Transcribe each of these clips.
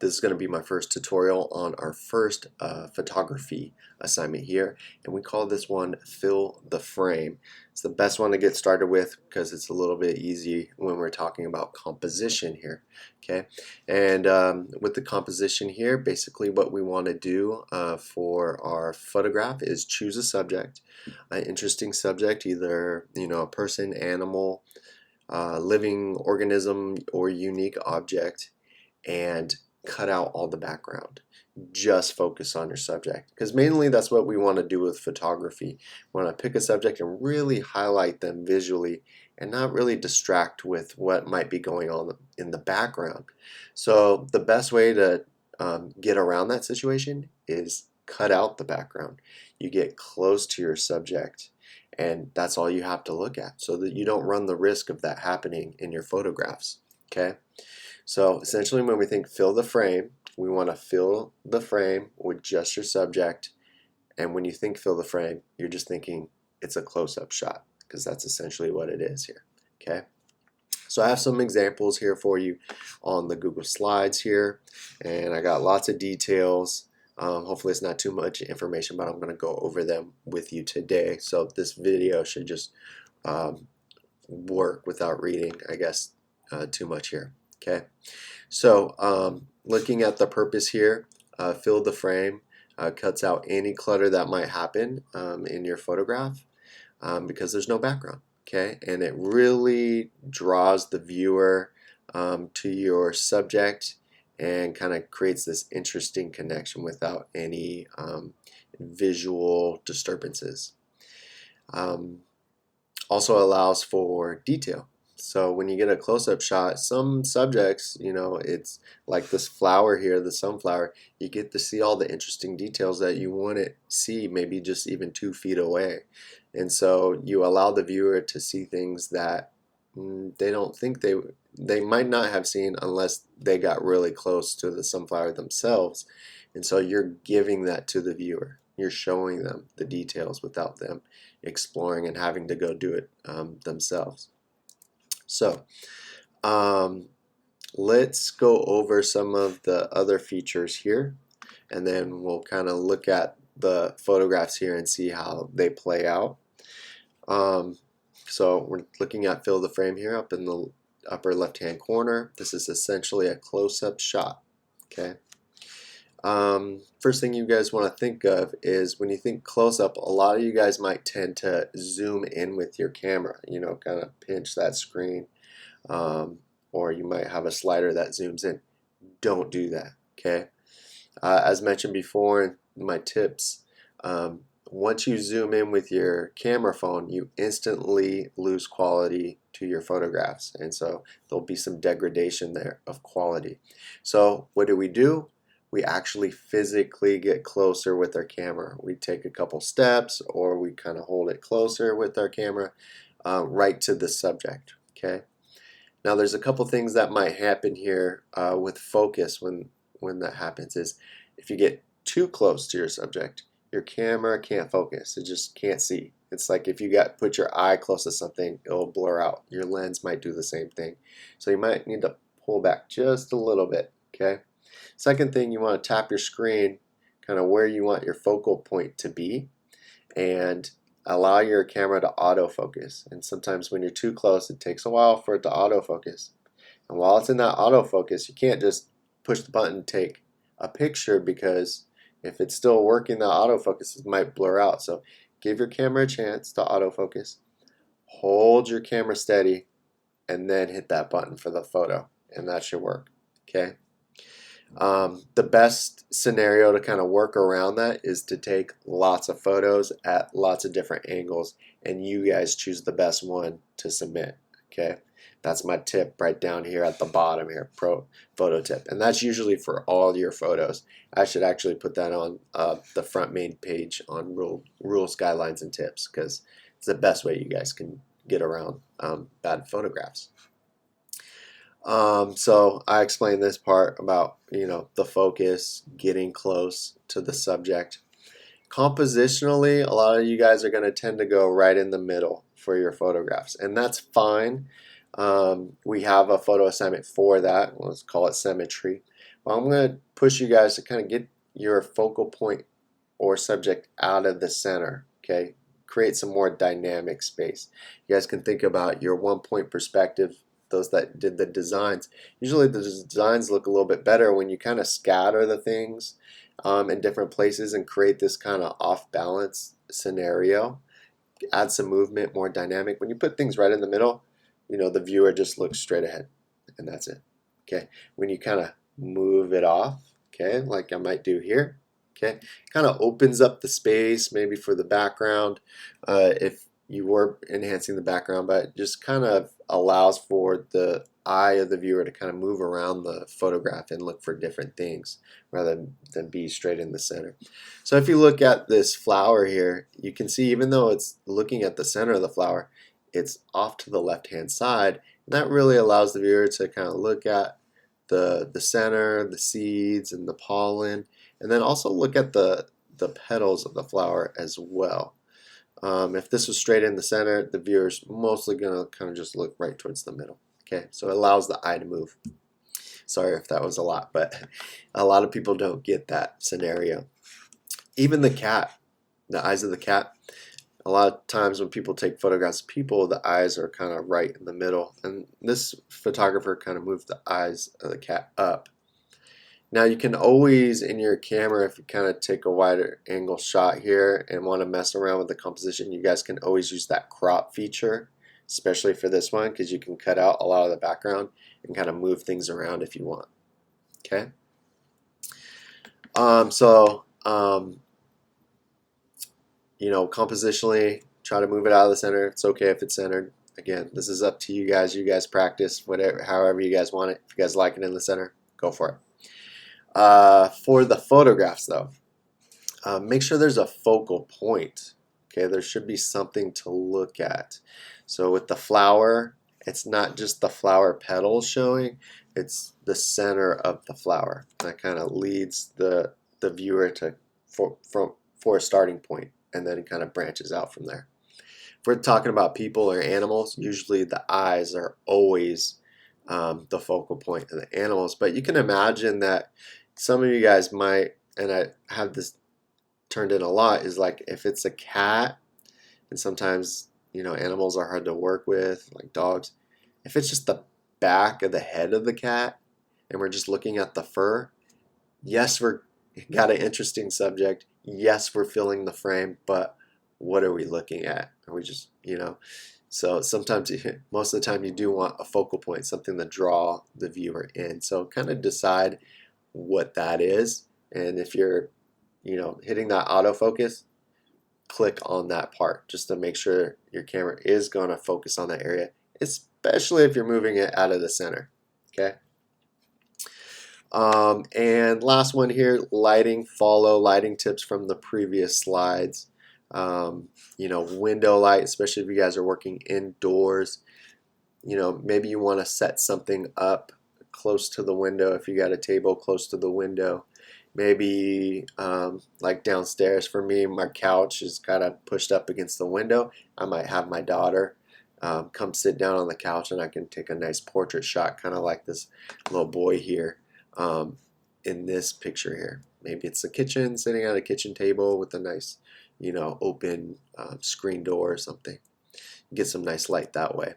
This is going to be my first tutorial on our first photography assignment here, and we call this one Fill the Frame. It's the best one to get started with because it's a little bit easy when we're talking about composition here. Okay, and with the composition here, basically what we want to do for our photograph is choose a subject, an interesting subject, either a person, animal, living organism, or unique object, and cut out all the background. Just focus on your subject, because mainly that's what we want to do with photography. We want to pick a subject and really highlight them visually and not really distract with what might be going on in the background. So the best way to get around that situation is cut out the background. You get close to your subject, and that's all you have to look at so that you don't run the risk of that happening in your photographs. Okay, so essentially when we think fill the frame, we want to fill the frame with just your subject, and when you think fill the frame, you're just thinking it's a close-up shot, because that's essentially what it is here. Okay, so I have some examples here for you on the Google Slides here, and I got lots of details. Hopefully it's not too much information, but I'm going to go over them with you today. So this video should just work without reading, I guess, too much here. Okay, so looking at the purpose here, fill the frame cuts out any clutter that might happen in your photograph because there's no background. Okay, and it really draws the viewer to your subject and kind of creates this interesting connection without any visual disturbances. Also allows for detail. So when you get a close-up shot, some subjects, it's like this flower here, the sunflower, you get to see all the interesting details that you wouldn't see maybe just even 2 feet away. And so you allow the viewer to see things that they don't think they might not have seen unless they got really close to the sunflower themselves. And so you're giving that to the viewer. You're showing them the details without them exploring and having to go do it themselves. So let's go over some of the other features here, and then we'll kind of look at the photographs here and see how they play out. So we're looking at fill the frame here up in the upper left hand corner. This is essentially a close-up shot. Okay. First thing you guys want to think of is when you think close-up, a lot of you guys might tend to zoom in with your camera, kind of pinch that screen, or you might have a slider that zooms in. Don't do that. Okay. As mentioned before in my tips, once you zoom in with your camera phone, you instantly lose quality to your photographs, and so there'll be some degradation there of quality. So what do? We actually physically get closer with our camera. We take a couple steps, or we kind of hold it closer with our camera right to the subject. Okay. Now there's a couple things that might happen here with focus when that happens. Is if you get too close to your subject, your camera can't focus. It just can't see. It's like if you put your eye close to something, it'll blur out. Your lens might do the same thing. So you might need to pull back just a little bit. Okay. Second thing, you want to tap your screen kind of where you want your focal point to be and allow your camera to autofocus. And sometimes when you're too close, it takes a while for it to autofocus. And while it's in that autofocus, you can't just push the button and take a picture, because if it's still working, the autofocus, it might blur out. So give your camera a chance to autofocus, hold your camera steady, and then hit that button for the photo, and that should work. Okay. The best scenario to kind of work around that is to take lots of photos at lots of different angles, and you guys choose the best one to submit. Okay, that's my tip right down here at the bottom here, pro photo tip, and that's usually for all your photos. I should actually put that on the front main page on rules, guidelines, and tips, because it's the best way you guys can get around bad photographs. So I explained this part about the focus, getting close to the subject. Compositionally, a lot of you guys are going to tend to go right in the middle for your photographs, and that's fine. We have a photo assignment for that. Let's call it Symmetry. Well, I'm going to push you guys to kind of get your focal point or subject out of the center, okay? Create some more dynamic space. You guys can think about your one-point perspective, those that did the designs. Usually the designs look a little bit better when you kind of scatter the things in different places and create this kind of off-balance scenario. Add some movement, more dynamic. When you put things right in the middle, you know, the viewer just looks straight ahead, and that's it. Okay, when you kind of move it off, okay, like I might do here, okay, kind of opens up the space maybe for the background if you were enhancing the background, but just kind of allows for the eye of the viewer to kind of move around the photograph and look for different things rather than be straight in the center. So if you look at this flower here, you can see even though it's looking at the center of the flower, it's off to the left hand side, and that really allows the viewer to kind of look at the center, the seeds and the pollen, and then also look at the petals of the flower as well. If this was straight in the center, the viewer's mostly going to kind of just look right towards the middle. Okay, so it allows the eye to move. Sorry if that was a lot, but a lot of people don't get that scenario. Even the cat, the eyes of the cat, a lot of times when people take photographs of people, the eyes are kind of right in the middle, and this photographer kind of moved the eyes of the cat up. Now you can always, in your camera, if you kind of take a wider angle shot here and want to mess around with the composition, you guys can always use that crop feature, especially for this one, because you can cut out a lot of the background and kind of move things around if you want. Okay. You know, compositionally, try to move it out of the center. It's okay if it's centered. Again, this is up to you guys. You guys practice whatever, however you guys want it. If you guys like it in the center, go for it. For the photographs though, make sure there's a focal point. Okay, there should be something to look at. So with the flower, it's not just the flower petals showing, it's the center of the flower. That kind of leads the viewer to for a starting point, and then it kind of branches out from there. If we're talking about people or animals, usually the eyes are always the focal point of the animals, but you can imagine that some of you guys might, and I have this turned in a lot, is like if it's a cat, and sometimes, you know, animals are hard to work with, like dogs. If it's just the back of the head of the cat and we're just looking at the fur, yes, we're got an interesting subject. Yes, we're filling the frame, but what are we looking at? Are we just, you know, so sometimes, most of the time you do want a focal point, something to draw the viewer in. So kind of decide what that is, and if you're, you know, hitting that autofocus, click on that part just to make sure your camera is going to focus on that area, especially if you're moving it out of the center. Okay. And last one here, lighting. Follow lighting tips from the previous slides. You know, window light, especially if you guys are working indoors. You know, maybe you want to set something up close to the window if you got a table close to the window. Maybe like downstairs for me, my couch is kind of pushed up against the window. I might have my daughter come sit down on the couch, and I can take a nice portrait shot, kind of like this little boy here in this picture here. Maybe it's the kitchen, sitting at a kitchen table with a nice, you know, open screen door or something. Get some nice light that way.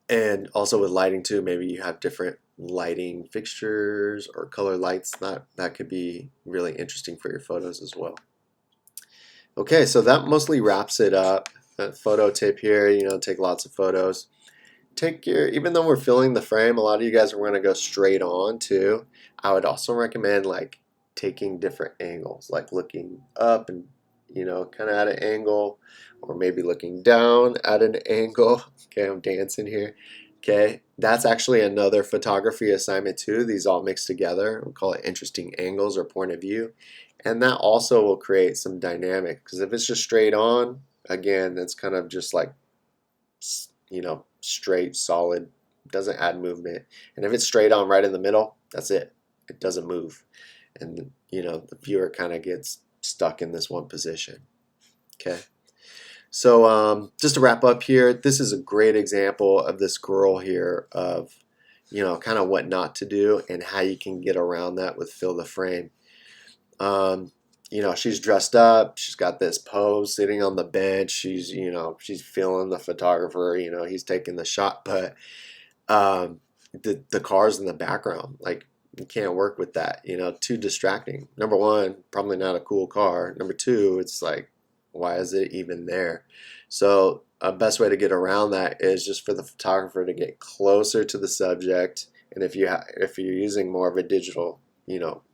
And also with lighting too, maybe you have different lighting fixtures or color lights. That could be really interesting for your photos as well. Okay, so that mostly wraps it up. A photo tip here, you know, take lots of photos. Even though we're filling the frame, a lot of you guys are going to go straight on too. I would also recommend like taking different angles, like looking up and, you know, kind of at an angle, or maybe looking down at an angle. Okay, I'm dancing here. Okay, that's actually another photography assignment too. These all mixed together. We'll call it interesting angles or point of view. And that also will create some dynamic, because if it's just straight on, again, that's kind of just like, you know, straight, solid, doesn't add movement. And if it's straight on right in the middle, that's it. It doesn't move. And, you know, the viewer kind of gets stuck in this one position. Okay. So just to wrap up here, this is a great example of this girl here of, kind of what not to do and how you can get around that with fill the frame. She's dressed up. She's got this pose sitting on the bench. She's feeling the photographer. He's taking the shot, but the car's in the background. Like, you can't work with that. Too distracting. Number one, probably not a cool car. Number two, it's like, why is it even there? So a best way to get around that is just for the photographer to get closer to the subject. And if you're using more of a digital,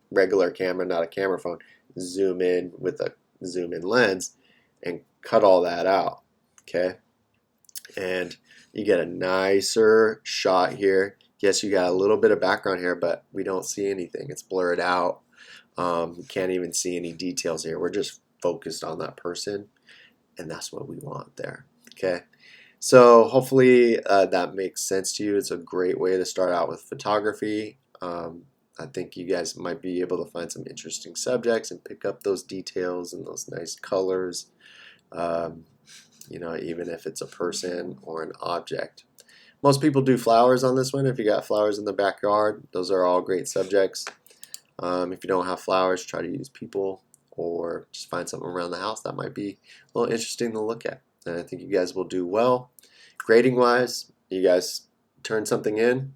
regular camera, not a camera phone, zoom in with a zoom in lens and cut all that out. Okay, and you get a nicer shot here. Yes, you got a little bit of background here, but we don't see anything. It's blurred out. You can't even see any details here. We're just focused on that person, and that's what we want there. Okay, so hopefully that makes sense to you. It's a great way to start out with photography. I think you guys might be able to find some interesting subjects and pick up those details and those nice colors, even if it's a person or an object. Most people do flowers on this one. If you got flowers in the backyard, those are all great subjects. If you don't have flowers, try to use people or just find something around the house that might be a little interesting to look at. And I think you guys will do well. Grading wise, you guys turn something in.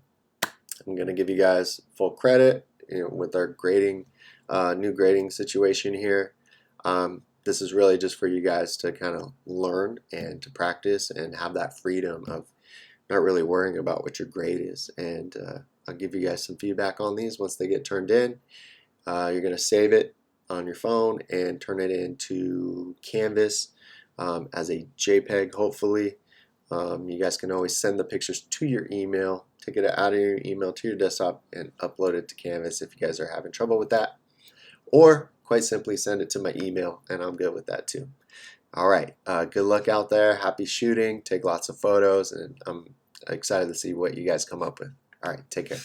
I'm going to give you guys full credit with our grading, new grading situation here. This is really just for you guys to kind of learn and to practice and have that freedom of not really worrying about what your grade is. And I'll give you guys some feedback on these once they get turned in. You're going to save it on your phone and turn it into Canvas as a JPEG, hopefully. You guys can always send the pictures to your email, take it out of your email to your desktop, and upload it to Canvas if you guys are having trouble with that. Or quite simply send it to my email, and I'm good with that too. All right, good luck out there. Happy shooting. Take lots of photos, and I'm excited to see what you guys come up with. All right, take care.